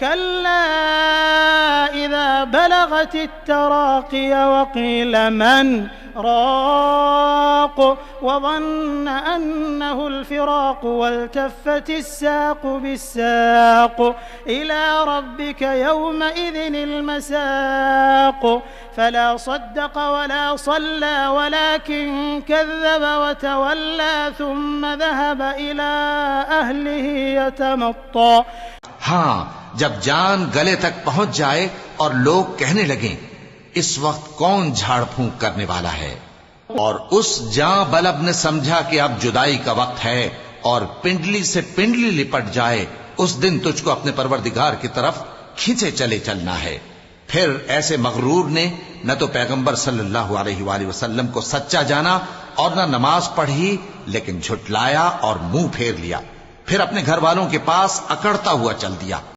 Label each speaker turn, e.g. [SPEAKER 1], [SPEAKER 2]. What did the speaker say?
[SPEAKER 1] कल्ला इज़ा बलगतित-तराक़िय वक़ील मन राक़ वज़न्न अन्नहुल-फ़िराक़ वल्तफ़्फ़तिस-साक़ बिस-साक़ इला रब्बिक यौमइज़िनिल-मसाक़ फला सद्दक़ वला सल्ला वलाकिन कज़्ज़ब वतवल्ला थुम्म ज़हब इला अहलिही यतमत्ता।
[SPEAKER 2] हाँ, जब जान गले तक पहुंच जाए और लोग कहने लगें इस वक्त कौन झाड़ फूंक करने वाला है, और उस जां बलब ने समझा कि अब जुदाई का वक्त है और पिंडली से पिंडली लिपट जाए, उस दिन तुझको अपने परवरदिगार की तरफ खींचे चले चलना है। फिर ऐसे मगरूर ने न तो पैगंबर सल्लल्लाहु अलैहि वसल्लम को सच्चा जाना और न नमाज पढ़ी, लेकिन झुटलाया और मुंह फेर लिया। फिर अपने घर वालों के पास अकड़ता हुआ चल दिया।